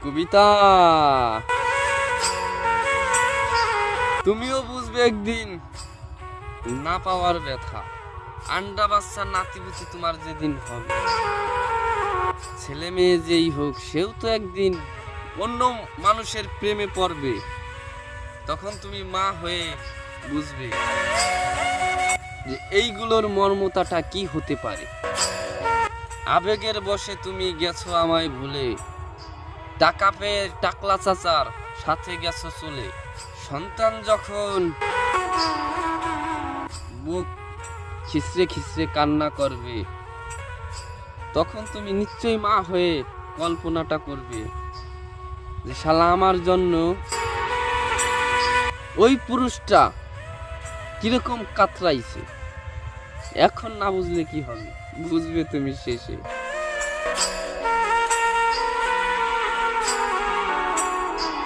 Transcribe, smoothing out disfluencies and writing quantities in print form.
কবিতা, তুমিও বুঝবে একদিন না পাওয়ার ব্যথা। আন্ডা বাচ্চা নাতিপুতি তোমার যেদিন হবে, ছেলে মেয়ে যেই হোক সেও তো একদিন অন্য মানুষের প্রেমে পড়বে। তখন তুমি মা হয়ে বুঝবে যে এইগুলোর মর্মতাটা কি হতে পারে। আবেগের বশে তুমি গেছো আমায় ভুলে, টাকা পেয়ে টাকলা চাচার সাথে গেছো চলে। সন্তান যখন বুক খিচড়ে খিচড়ে কান্না করবে, তখন তুমি নিশ্চয়ই মা হয়ে কল্পনাটা করবে যে শালা আমার জন্য ওই পুরুষটা কিরকম কাতরাইছে। এখন না বুঝলে কি হবে, বুঝবে তুমি শেষে।